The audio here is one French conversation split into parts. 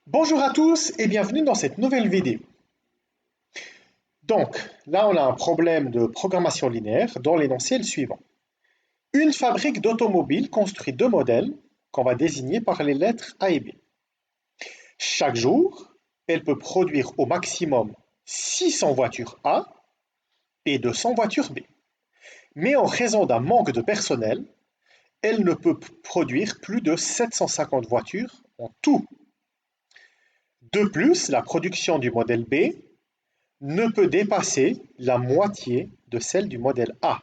Bonjour à tous et bienvenue dans cette nouvelle vidéo. Donc, là on a un problème de programmation linéaire dont l'énoncé est le suivant. Une fabrique d'automobiles construit deux modèles qu'on va désigner par les lettres A et B. Chaque jour, elle peut produire au maximum 600 voitures A et 200 voitures B. Mais en raison d'un manque de personnel, elle ne peut produire plus de 750 voitures en tout. De plus, la production du modèle B ne peut dépasser la moitié de celle du modèle A.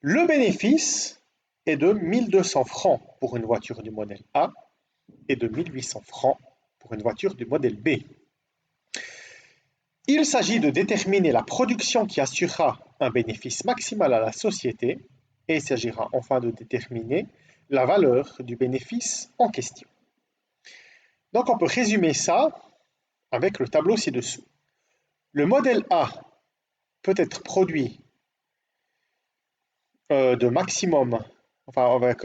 Le bénéfice est de 1200 francs pour une voiture du modèle A et de 1800 francs pour une voiture du modèle B. Il s'agit de déterminer la production qui assurera un bénéfice maximal à la société et il s'agira enfin de déterminer la valeur du bénéfice en question. Donc on peut résumer ça avec le tableau ci-dessous. Le modèle A peut être produit avec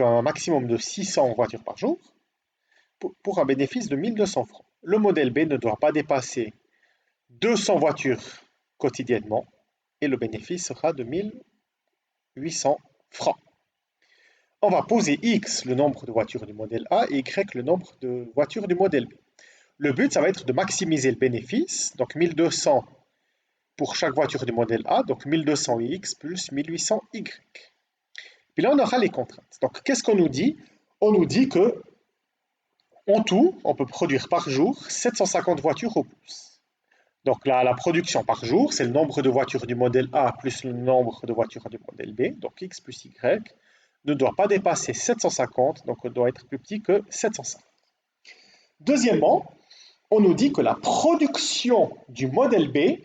un maximum de 600 voitures par jour pour un bénéfice de 1200 francs. Le modèle B ne doit pas dépasser 200 voitures quotidiennement et le bénéfice sera de 1800 francs. On va poser X, le nombre de voitures du modèle A, et Y, le nombre de voitures du modèle B. Le but, ça va être de maximiser le bénéfice, donc 1200 pour chaque voiture du modèle A, donc 1200X plus 1800Y. Puis là, on aura les contraintes. Donc, qu'est-ce qu'on nous dit? On nous dit que, en tout, on peut produire par jour 750 voitures au plus. Donc là, la production par jour, c'est le nombre de voitures du modèle A plus le nombre de voitures du modèle B, donc X plus Y, ne doit pas dépasser 750, donc on doit être plus petit que 750. Deuxièmement, on nous dit que la production du modèle B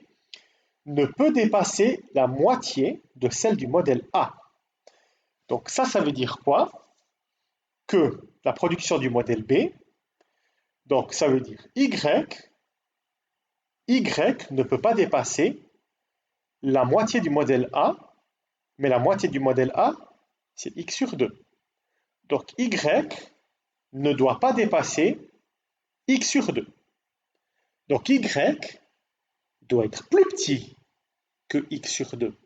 ne peut dépasser la moitié de celle du modèle A. Donc ça veut dire quoi? Que la production du modèle B, donc ça veut dire Y ne peut pas dépasser la moitié du modèle A, mais la moitié du modèle A, c'est X sur 2. Donc Y ne doit pas dépasser X sur 2. Donc Y doit être plus petit que X sur 2.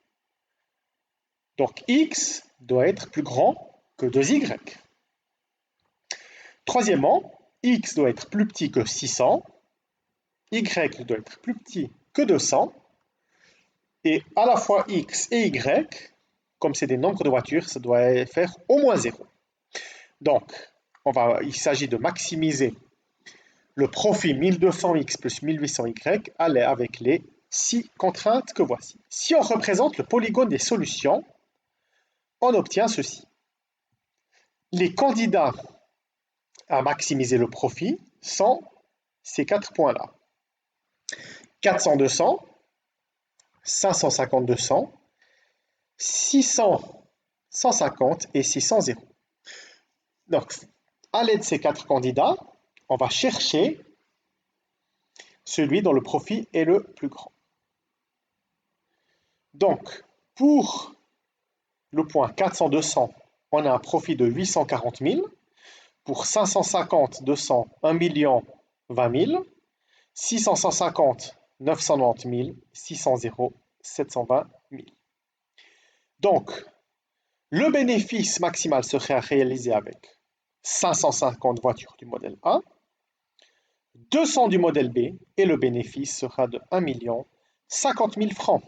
Donc X doit être plus grand que 2Y. Troisièmement, X doit être plus petit que 600, Y doit être plus petit que 200, et à la fois X et Y, comme c'est des nombres de voitures, ça doit faire au moins 0. Donc, il s'agit de maximiser le profit 1200X plus 1800Y avec les 6 contraintes que voici. Si on représente le polygone des solutions, on obtient ceci. Les candidats à maximiser le profit sont ces 4 points-là. 400-200, 550-200, 600-150 et 600-0. Donc, à l'aide de ces 4 candidats, on va chercher celui dont le profit est le plus grand. Donc, pour le point 400-200, on a un profit de 840 000. Pour 550-200, 1 million 20 000. 600-150, 990 000. 600-0, 720 000. Donc, le bénéfice maximal serait réalisé avec 550 voitures du modèle A, 200 du modèle B, et le bénéfice sera de 1 million 50 000 francs.